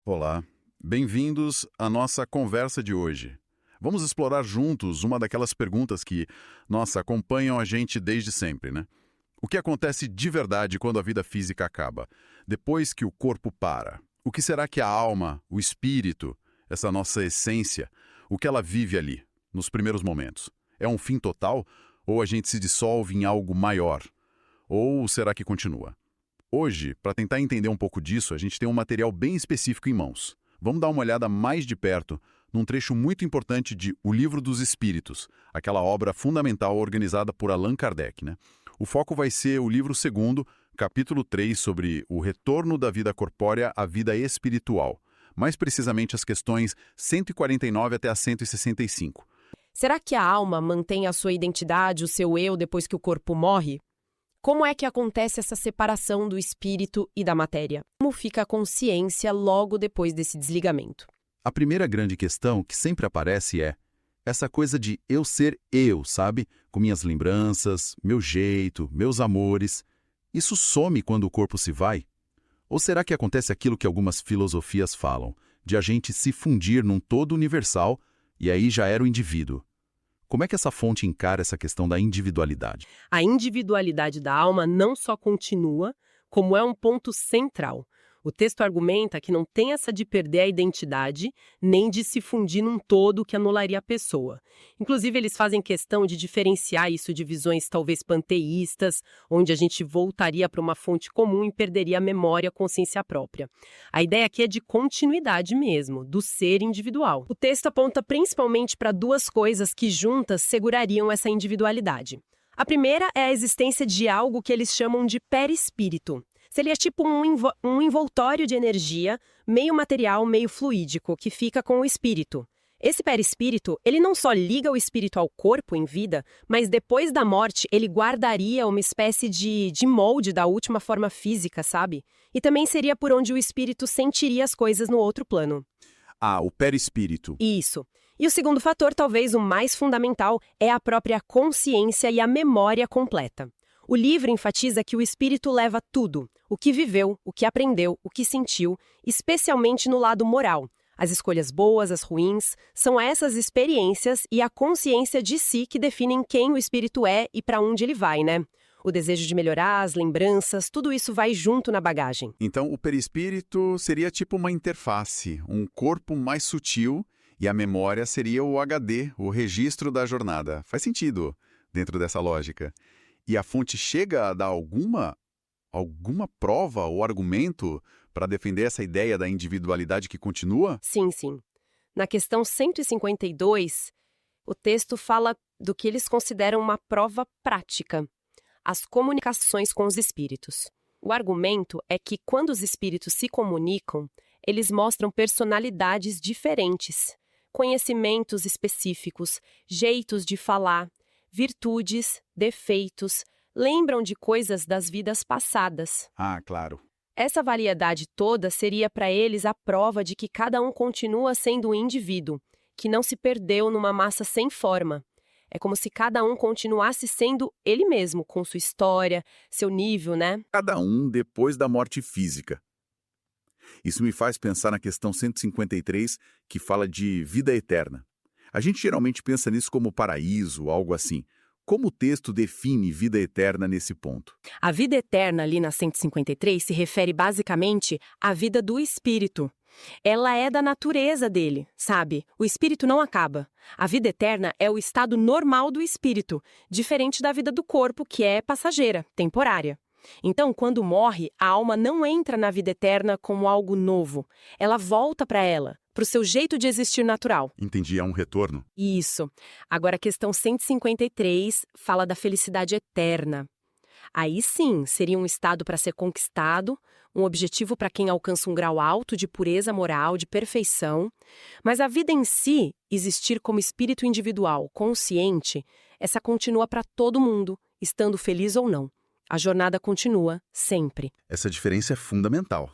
Olá, bem-vindos à nossa conversa de hoje. Vamos explorar juntos uma daquelas perguntas que, nossa, acompanham a gente desde sempre, né? O que acontece de verdade quando a vida física acaba? Depois que o corpo para? O que será que a alma, o espírito, essa nossa essência, o que ela vive ali, nos primeiros momentos? É um fim total ou a gente se dissolve em algo maior? Ou será que continua? Hoje, para tentar entender um pouco disso, a gente tem um material bem específico em mãos. Vamos dar uma olhada mais de perto num trecho muito importante de O Livro dos Espíritos, aquela obra fundamental organizada por Allan Kardec, né? O foco vai ser o livro segundo, capítulo 3, sobre o retorno da vida corpórea à vida espiritual. Mais precisamente as questões 149 até a 165. Será que a alma mantém a sua identidade, o seu eu, depois que o corpo morre? Como é que acontece essa separação do espírito e da matéria? Como fica a consciência logo depois desse desligamento? A primeira grande questão que sempre aparece é essa coisa de eu ser eu, sabe? Com minhas lembranças, meu jeito, meus amores. Isso some quando o corpo se vai? Ou será que acontece aquilo que algumas filosofias falam, de a gente se fundir num todo universal e aí já era o indivíduo? Como é que essa fonte encara essa questão da individualidade? A individualidade da alma não só continua, como é um ponto central. O texto argumenta que não tem essa de perder a identidade, nem de se fundir num todo que anularia a pessoa. Inclusive, eles fazem questão de diferenciar isso de visões talvez panteístas, onde a gente voltaria para uma fonte comum e perderia a memória, a consciência própria. A ideia aqui é de continuidade mesmo, do ser individual. O texto aponta principalmente para duas coisas que juntas segurariam essa individualidade. A primeira é a existência de algo que eles chamam de perispírito. Seria tipo um envoltório de energia, meio material, meio fluídico, que fica com o espírito. Esse perispírito, ele não só liga o espírito ao corpo em vida, mas depois da morte ele guardaria uma espécie de molde da última forma física, sabe? E também seria por onde o espírito sentiria as coisas no outro plano. Ah, o perispírito. Isso. E o segundo fator, talvez o mais fundamental, é a própria consciência e a memória completa. O livro enfatiza que o espírito leva tudo, o que viveu, o que aprendeu, o que sentiu, especialmente no lado moral. As escolhas boas, as ruins, são essas experiências e a consciência de si que definem quem o espírito é e para onde ele vai, né? O desejo de melhorar, as lembranças, tudo isso vai junto na bagagem. Então, o perispírito seria tipo uma interface, um corpo mais sutil, e a memória seria o HD, o registro da jornada. Faz sentido dentro dessa lógica. E a fonte chega a dar alguma prova ou argumento para defender essa ideia da individualidade que continua? Sim, sim. Na questão 152, o texto fala do que eles consideram uma prova prática: as comunicações com os espíritos. O argumento é que quando os espíritos se comunicam, eles mostram personalidades diferentes, conhecimentos específicos, jeitos de falar, virtudes, defeitos, lembram de coisas das vidas passadas. Ah, claro. Essa variedade toda seria para eles a prova de que cada um continua sendo um indivíduo, que não se perdeu numa massa sem forma. É como se cada um continuasse sendo ele mesmo, com sua história, seu nível, né? Cada um depois da morte física. Isso me faz pensar na questão 153, que fala de vida eterna. A gente geralmente pensa nisso como paraíso, algo assim. Como o texto define vida eterna nesse ponto? A vida eterna, ali na 153, se refere basicamente à vida do espírito. Ela é da natureza dele, sabe? O espírito não acaba. A vida eterna é o estado normal do espírito, diferente da vida do corpo, que é passageira, temporária. Então, quando morre, a alma não entra na vida eterna como algo novo. Ela volta para ela, para o seu jeito de existir natural. Entendi, é um retorno. Isso. Agora, a questão 153 fala da felicidade eterna. Aí sim, seria um estado para ser conquistado, um objetivo para quem alcança um grau alto de pureza moral, de perfeição. Mas a vida em si, existir como espírito individual, consciente, essa continua para todo mundo, estando feliz ou não. A jornada continua, sempre. Essa diferença é fundamental.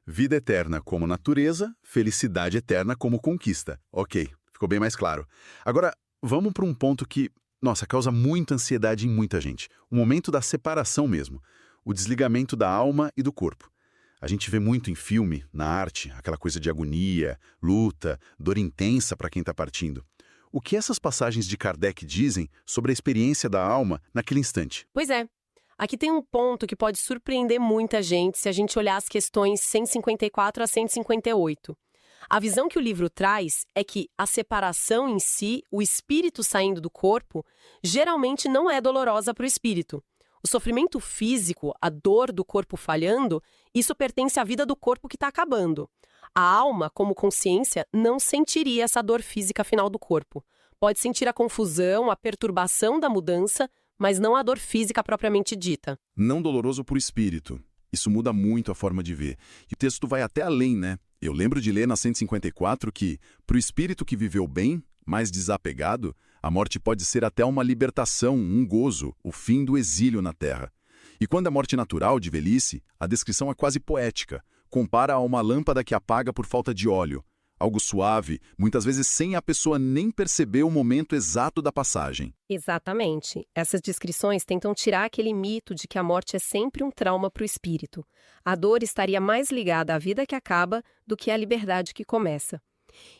Vida eterna como natureza, felicidade eterna como conquista. Ok, ficou bem mais claro. Agora, vamos para um ponto que, nossa, causa muita ansiedade em muita gente. O momento da separação mesmo. O desligamento da alma e do corpo. A gente vê muito em filme, na arte, aquela coisa de agonia, luta, dor intensa para quem está partindo. O que essas passagens de Kardec dizem sobre a experiência da alma naquele instante? Pois é. Aqui tem um ponto que pode surpreender muita gente se a gente olhar as questões 154 a 158. A visão que o livro traz é que a separação em si, o espírito saindo do corpo, geralmente não é dolorosa para o espírito. O sofrimento físico, a dor do corpo falhando, isso pertence à vida do corpo que está acabando. A alma, como consciência, não sentiria essa dor física final do corpo. Pode sentir a confusão, a perturbação da mudança, mas não a dor física propriamente dita. Não doloroso para o espírito. Isso muda muito a forma de ver. E o texto vai até além, né? Eu lembro de ler na 154 que, para o espírito que viveu bem, mais desapegado, a morte pode ser até uma libertação, um gozo, o fim do exílio na Terra. E quando é morte natural, de velhice, a descrição é quase poética. Compara a uma lâmpada que apaga por falta de óleo. Algo suave, muitas vezes sem a pessoa nem perceber o momento exato da passagem. Exatamente. Essas descrições tentam tirar aquele mito de que a morte é sempre um trauma para o espírito. A dor estaria mais ligada à vida que acaba do que à liberdade que começa.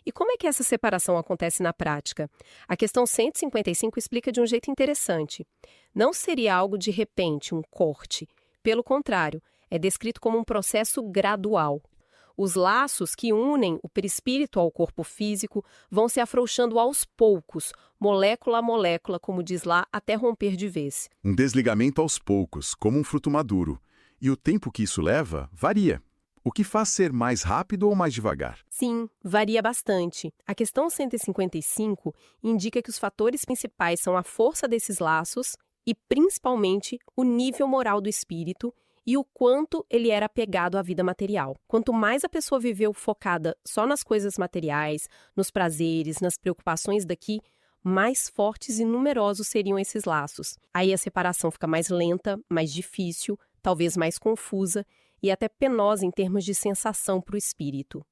E como é que essa separação acontece na prática? A questão 155 explica de um jeito interessante. Não seria algo de repente, um corte. Pelo contrário, é descrito como um processo gradual. Os laços que unem o perispírito ao corpo físico vão se afrouxando aos poucos, molécula a molécula, como diz lá, até romper de vez. Um desligamento aos poucos, como um fruto maduro. E o tempo que isso leva varia. O que faz ser mais rápido ou mais devagar? Sim, varia bastante. A questão 155 indica que os fatores principais são a força desses laços e, principalmente, o nível moral do espírito e o quanto ele era apegado à vida material. Quanto mais a pessoa viveu focada só nas coisas materiais, nos prazeres, nas preocupações daqui, mais fortes e numerosos seriam esses laços. Aí a separação fica mais lenta, mais difícil, talvez mais confusa e até penosa em termos de sensação para o espírito.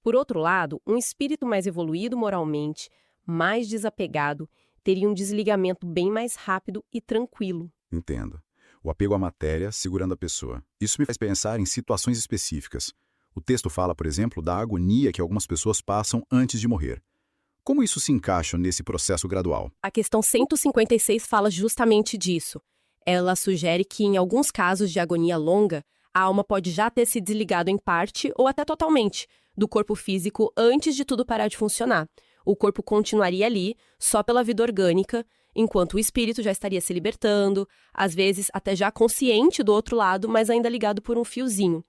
Por outro lado, um espírito mais evoluído moralmente, mais desapegado, teria um desligamento bem mais rápido e tranquilo. Entendo. O apego à matéria segurando a pessoa. Isso me faz pensar em situações específicas. O texto fala, por exemplo, da agonia que algumas pessoas passam antes de morrer. Como isso se encaixa nesse processo gradual? A questão 156 fala justamente disso. Ela sugere que, em alguns casos de agonia longa, a alma pode já ter se desligado em parte ou até totalmente do corpo físico antes de tudo parar de funcionar. O corpo continuaria ali, só pela vida orgânica, enquanto o espírito já estaria se libertando, às vezes até já consciente do outro lado, mas ainda ligado por um fiozinho.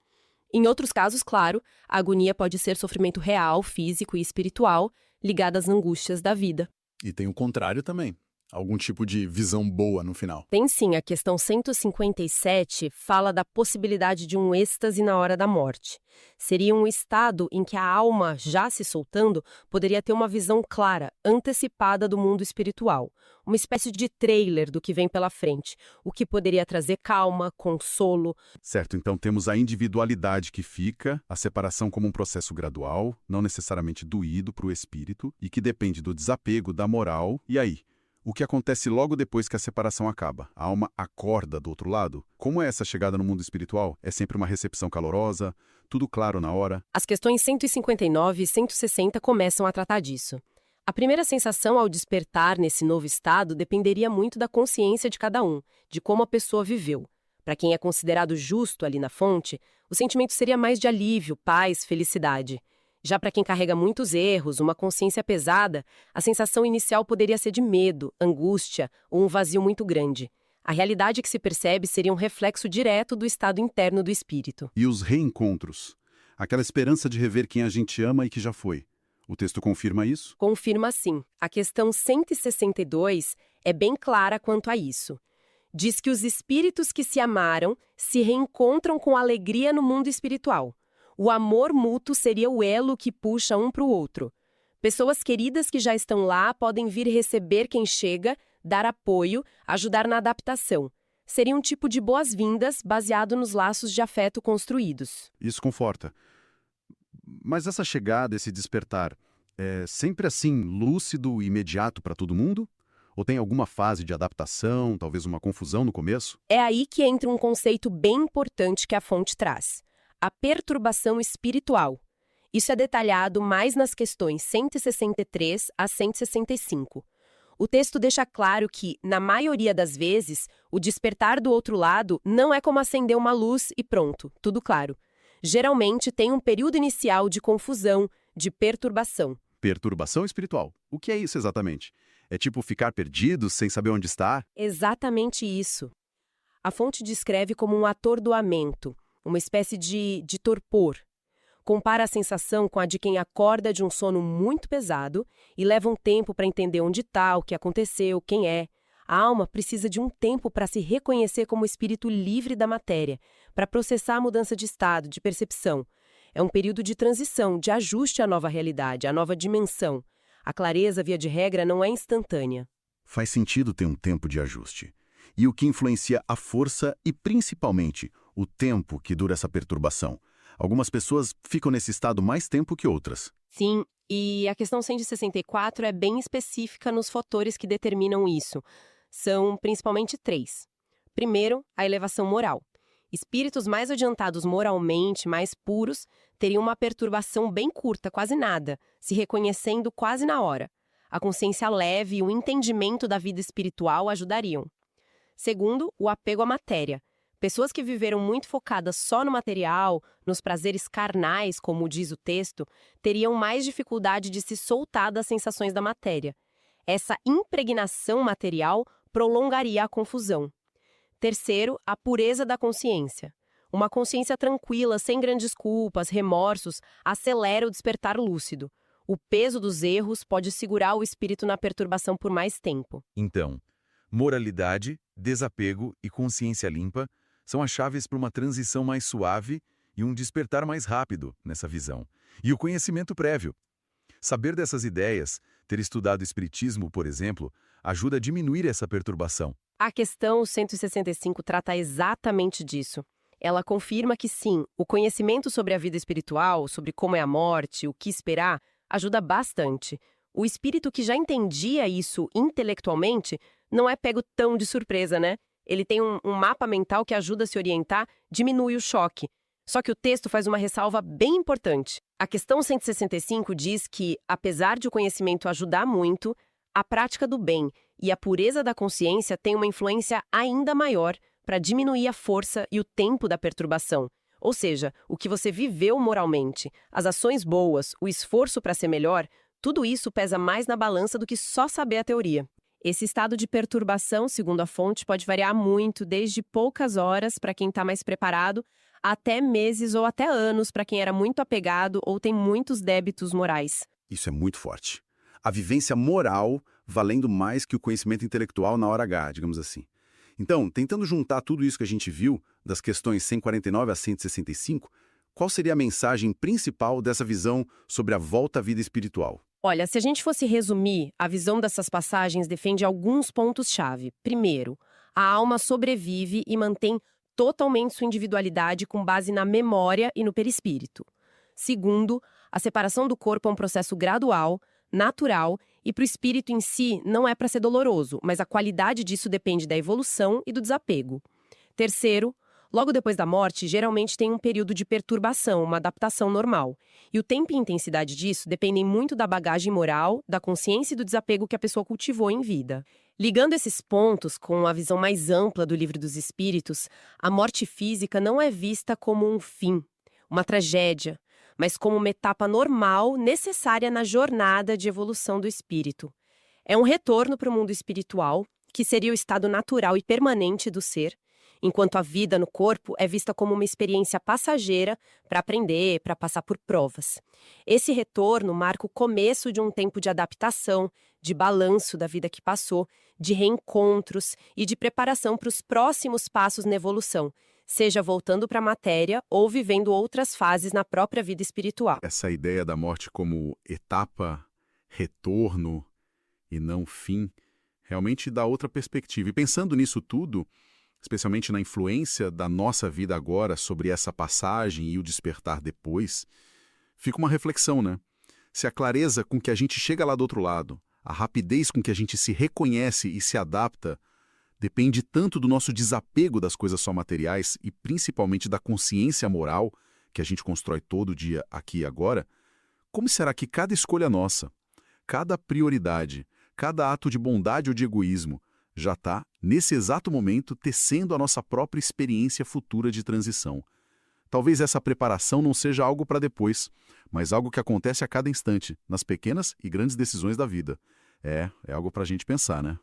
Em outros casos, claro, a agonia pode ser sofrimento real, físico e espiritual, ligado às angústias da vida. E tem o contrário também. Algum tipo de visão boa no final. Tem sim, a questão 157 fala da possibilidade de um êxtase na hora da morte. Seria um estado em que a alma, já se soltando, poderia ter uma visão clara, antecipada do mundo espiritual. Uma espécie de trailer do que vem pela frente, o que poderia trazer calma, consolo. Certo, então temos a individualidade que fica, a separação como um processo gradual, não necessariamente doído para o espírito, e que depende do desapego, da moral, e aí? O que acontece logo depois que a separação acaba? A alma acorda do outro lado? Como é essa chegada no mundo espiritual? É sempre uma recepção calorosa? Tudo claro na hora? As questões 159 e 160 começam a tratar disso. A primeira sensação ao despertar nesse novo estado dependeria muito da consciência de cada um, de como a pessoa viveu. Para quem é considerado justo ali na fonte, o sentimento seria mais de alívio, paz, felicidade. Já para quem carrega muitos erros, uma consciência pesada, a sensação inicial poderia ser de medo, angústia ou um vazio muito grande. A realidade que se percebe seria um reflexo direto do estado interno do espírito. E os reencontros? Aquela esperança de rever quem a gente ama e que já foi. O texto confirma isso? Confirma sim. A questão 162 é bem clara quanto a isso. Diz que os espíritos que se amaram se reencontram com alegria no mundo espiritual. O amor mútuo seria o elo que puxa um para o outro. Pessoas queridas que já estão lá podem vir receber quem chega, dar apoio, ajudar na adaptação. Seria um tipo de boas-vindas baseado nos laços de afeto construídos. Isso conforta. Mas essa chegada, esse despertar, é sempre assim, lúcido e imediato para todo mundo? Ou tem alguma fase de adaptação, talvez uma confusão no começo? É aí que entra um conceito bem importante que a fonte traz. a perturbação espiritual. Isso é detalhado mais nas questões 163 a 165. O texto deixa claro que, na maioria das vezes, o despertar do outro lado não é como acender uma luz e pronto, tudo claro. Geralmente tem um período inicial de confusão, de perturbação. Perturbação espiritual. O que é isso exatamente? É tipo ficar perdido, sem saber onde está? Exatamente isso. A fonte descreve como um atordoamento, uma espécie de torpor. Compara a sensação com a de quem acorda de um sono muito pesado e leva um tempo para entender onde está, o que aconteceu, quem é. A alma precisa de um tempo para se reconhecer como espírito livre da matéria, para processar a mudança de estado, de percepção. É um período de transição, de ajuste à nova realidade, à nova dimensão. A clareza, via de regra, não é instantânea. Faz sentido ter um tempo de ajuste. E o que influencia a força e, principalmente, o tempo que dura essa perturbação? Algumas pessoas ficam nesse estado mais tempo que outras. Sim, e a questão 164 é bem específica nos fatores que determinam isso. São principalmente 3. Primeiro, a elevação moral. Espíritos mais adiantados moralmente, mais puros, teriam uma perturbação bem curta, quase nada, se reconhecendo quase na hora. A consciência leve e o entendimento da vida espiritual ajudariam. Segundo, o apego à matéria. Pessoas que viveram muito focadas só no material, nos prazeres carnais, como diz o texto, teriam mais dificuldade de se soltar das sensações da matéria. Essa impregnação material prolongaria a confusão. Terceiro, a pureza da consciência. Uma consciência tranquila, sem grandes culpas, remorsos, acelera o despertar lúcido. O peso dos erros pode segurar o espírito na perturbação por mais tempo. Então, moralidade, desapego e consciência limpa são as chaves para uma transição mais suave e um despertar mais rápido nessa visão. E o conhecimento prévio. Saber dessas ideias, ter estudado espiritismo, por exemplo, ajuda a diminuir essa perturbação. A questão 165 trata exatamente disso. Ela confirma que sim, o conhecimento sobre a vida espiritual, sobre como é a morte, o que esperar, ajuda bastante. O espírito que já entendia isso intelectualmente não é pego tão de surpresa, né? Ele tem um mapa mental que ajuda a se orientar, diminui o choque. Só que o texto faz uma ressalva bem importante. A questão 165 diz que, apesar de o conhecimento ajudar muito, a prática do bem e a pureza da consciência têm uma influência ainda maior para diminuir a força e o tempo da perturbação. Ou seja, o que você viveu moralmente, as ações boas, o esforço para ser melhor, tudo isso pesa mais na balança do que só saber a teoria. Esse estado de perturbação, segundo a fonte, pode variar muito, desde poucas horas para quem está mais preparado, até meses ou até anos para quem era muito apegado ou tem muitos débitos morais. Isso é muito forte. A vivência moral valendo mais que o conhecimento intelectual na hora H, digamos assim. Então, tentando juntar tudo isso que a gente viu, das questões 149 a 165, qual seria a mensagem principal dessa visão sobre a volta à vida espiritual? Olha, se a gente fosse resumir, a visão dessas passagens defende alguns pontos-chave. Primeiro, a alma sobrevive e mantém totalmente sua individualidade com base na memória e no perispírito. Segundo, a separação do corpo é um processo gradual, natural, e para o espírito em si não é para ser doloroso, mas a qualidade disso depende da evolução e do desapego. Terceiro, logo depois da morte, geralmente tem um período de perturbação, uma adaptação normal. E o tempo e intensidade disso dependem muito da bagagem moral, da consciência e do desapego que a pessoa cultivou em vida. Ligando esses pontos com a visão mais ampla do Livro dos Espíritos, a morte física não é vista como um fim, uma tragédia, mas como uma etapa normal, necessária na jornada de evolução do espírito. É um retorno para o mundo espiritual, que seria o estado natural e permanente do ser, enquanto a vida no corpo é vista como uma experiência passageira para aprender, para passar por provas. Esse retorno marca o começo de um tempo de adaptação, de balanço da vida que passou, de reencontros e de preparação para os próximos passos na evolução, seja voltando para a matéria ou vivendo outras fases na própria vida espiritual. Essa ideia da morte como etapa, retorno e não fim, realmente dá outra perspectiva. E pensando nisso tudo, especialmente na influência da nossa vida agora sobre essa passagem e o despertar depois, fica uma reflexão, né? Se a clareza com que a gente chega lá do outro lado, a rapidez com que a gente se reconhece e se adapta, depende tanto do nosso desapego das coisas só materiais e principalmente da consciência moral que a gente constrói todo dia aqui e agora, como será que cada escolha nossa, cada prioridade, cada ato de bondade ou de egoísmo já está, nesse exato momento, tecendo a nossa própria experiência futura de transição? Talvez essa preparação não seja algo para depois, mas algo que acontece a cada instante, nas pequenas e grandes decisões da vida. É algo para a gente pensar, né?